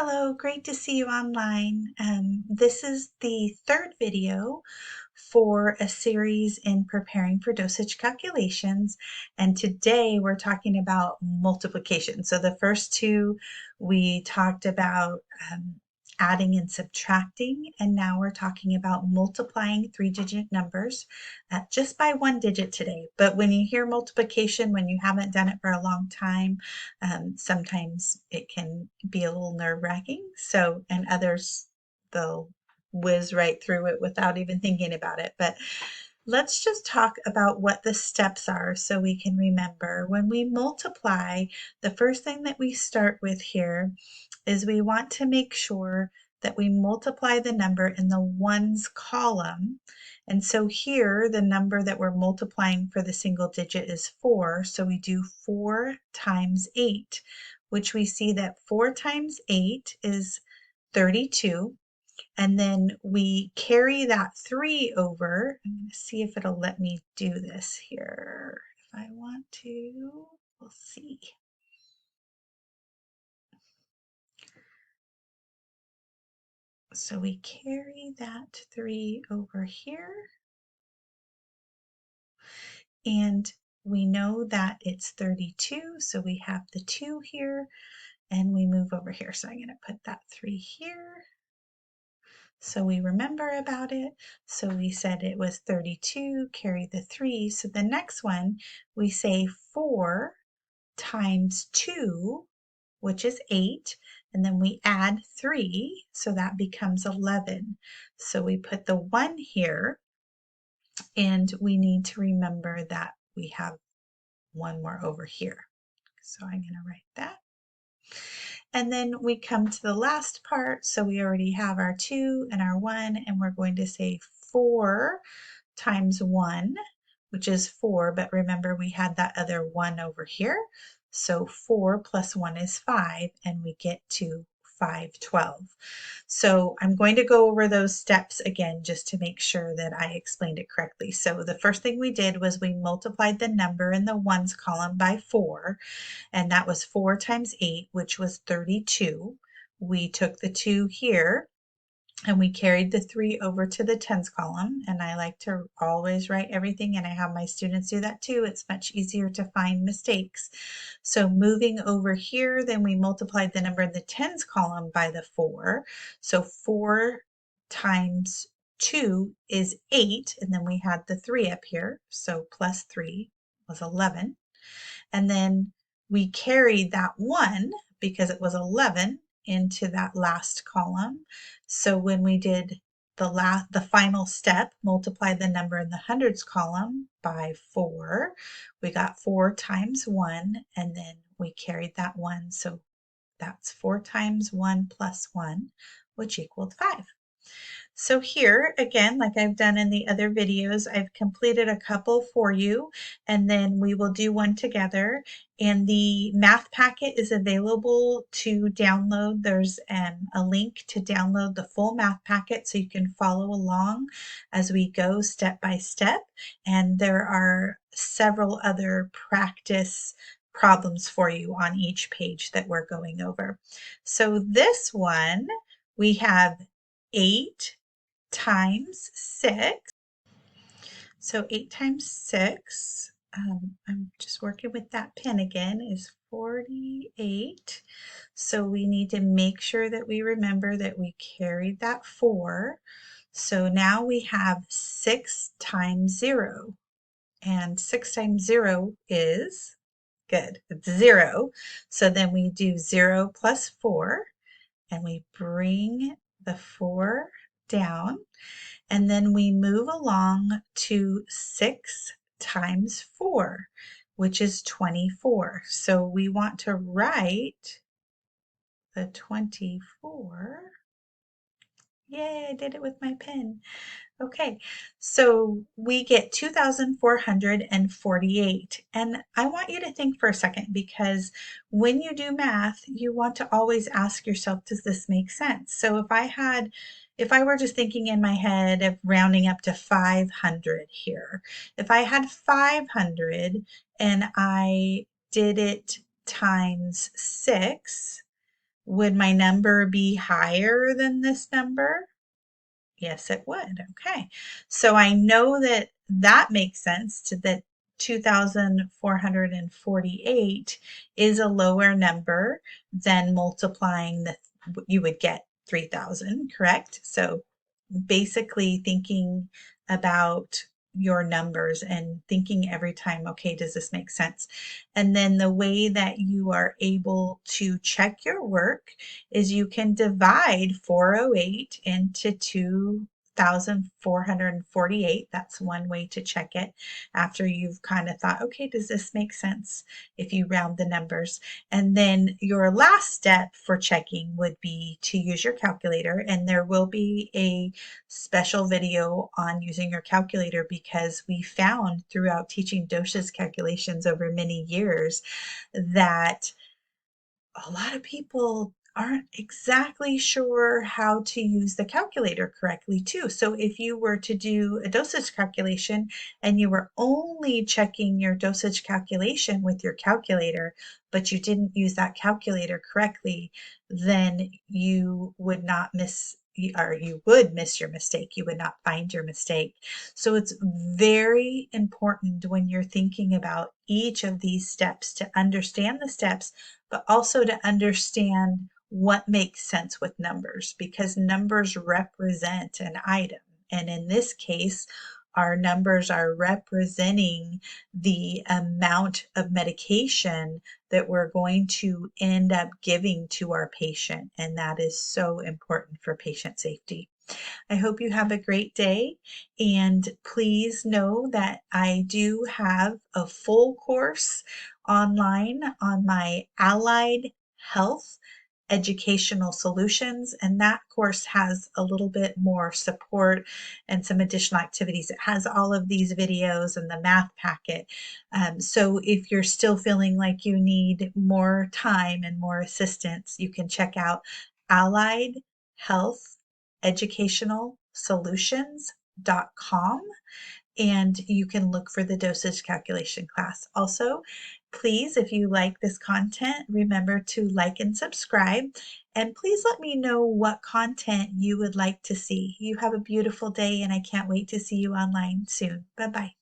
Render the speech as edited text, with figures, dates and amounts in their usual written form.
Hello, great to see you online. This is the third video for a series in preparing for dosage calculations, and today we're talking about multiplication. So the first two we talked about adding and subtracting, and now we're talking about multiplying three-digit numbers just by one digit today. But when you hear multiplication, when you haven't done it for a long time, sometimes it can be a little nerve-wracking. So, and others, they'll whiz right through it without even thinking about it. But let's just talk about what the steps are so we can remember. When we multiply, the first thing that we start with here is we want to make sure that we multiply the number in the ones column. And so here, the number that we're multiplying for the single digit is 4. So we do 4 times 8, which we see that 4 times 8 is 32. And then we carry that 3 over. I'm going to see if it'll let me do this here. If I want to, we'll see. So we carry that 3 over here. And we know that it's 32, so we have the 2 here, and we move over here. So I'm going to put that 3 here. So we remember about it. So we said it was 32, carry the 3. So the next one, we say 4 times 2, which is 8, and then we add 3, so that becomes 11. So we put the 1 here, and we need to remember that we have one more over here. So I'm going to write that. And then we come to the last part. So we already have our 2 and our 1, and we're going to say 4 times 1, which is 4, but remember we had that other 1 over here. So 4 plus 1 is 5, and we get to 512. So I'm going to go over those steps again just to make sure that I explained it correctly. So the first thing we did was we multiplied the number in the ones column by 4, and that was 4 times 8, which was 32. We took the 2 here, and we carried the 3 over to the tens column, and I like to always write everything, and I have my students do that too. It's much easier to find mistakes. So moving over here, then we multiplied the number in the tens column by the 4. So 4 times 2 is 8, and then we had the 3 up here, so plus 3 was 11. And then we carried that 1 because it was 11 into that last column. So when we did the final step, multiply the number in the hundreds column by 4, we got 4 times 1, and then we carried that 1. So that's 4 times 1 plus 1, which equaled 5. So here, again, like I've done in the other videos, I've completed a couple for you, and then we will do one together. And the math packet is available to download. There's a link to download the full math packet so you can follow along as we go step by step. And there are several other practice problems for you on each page that we're going over. So this one, we have 8 times 6. So 8 times 6, I'm just working with that pen again, is 48. So we need to make sure that we remember that we carried that 4. So now we have 6 times 0. And 6 times 0 is, good, it's 0. So then we do 0 plus 4, and we bring the 4 down. And then we move along to 6 times 4, which is 24. So we want to write the 24. Yay, I did it with my pen. Okay, so we get 2,448. And I want you to think for a second, because when you do math, you want to always ask yourself, does this make sense? So if I were just thinking in my head of rounding up to 500 here, if I had 500 and I did it times 6, Would my number be higher than this number? Yes, it would. Okay. So I know that that makes sense to that 2,448 is a lower number than multiplying you would get 3,000, correct? So basically thinking about your numbers and thinking every time, okay, does this make sense? And then the way that you are able to check your work is you can divide 408 into 2,448. That's one way to check it after you've kind of thought, okay, does this make sense if you round the numbers? And then your last step for checking would be to use your calculator, and there will be a special video on using your calculator because we found throughout teaching dosage calculations over many years that a lot of people aren't exactly sure how to use the calculator correctly too. So if you were to do a dosage calculation and you were only checking your dosage calculation with your calculator, but you didn't use that calculator correctly, then you would not miss or you would miss your mistake. You would not find your mistake. So it's very important when you're thinking about each of these steps to understand the steps, but also to understand what makes sense with numbers, because numbers represent an item. And in this case, our numbers are representing the amount of medication that we're going to end up giving to our patient. And that is so important for patient safety. I hope you have a great day, and please know that I do have a full course online on my Allied Health Educational Solutions, and that course has a little bit more support and some additional activities. It has all of these videos and the math packet. So if you're still feeling like you need more time and more assistance, you can check out Allied Health Educational Solutions.com, and you can look for the dosage calculation class. Also, please, if you like this content, remember to like and subscribe, and please let me know what content you would like to see. You have a beautiful day, and I can't wait to see you online soon. Bye-bye.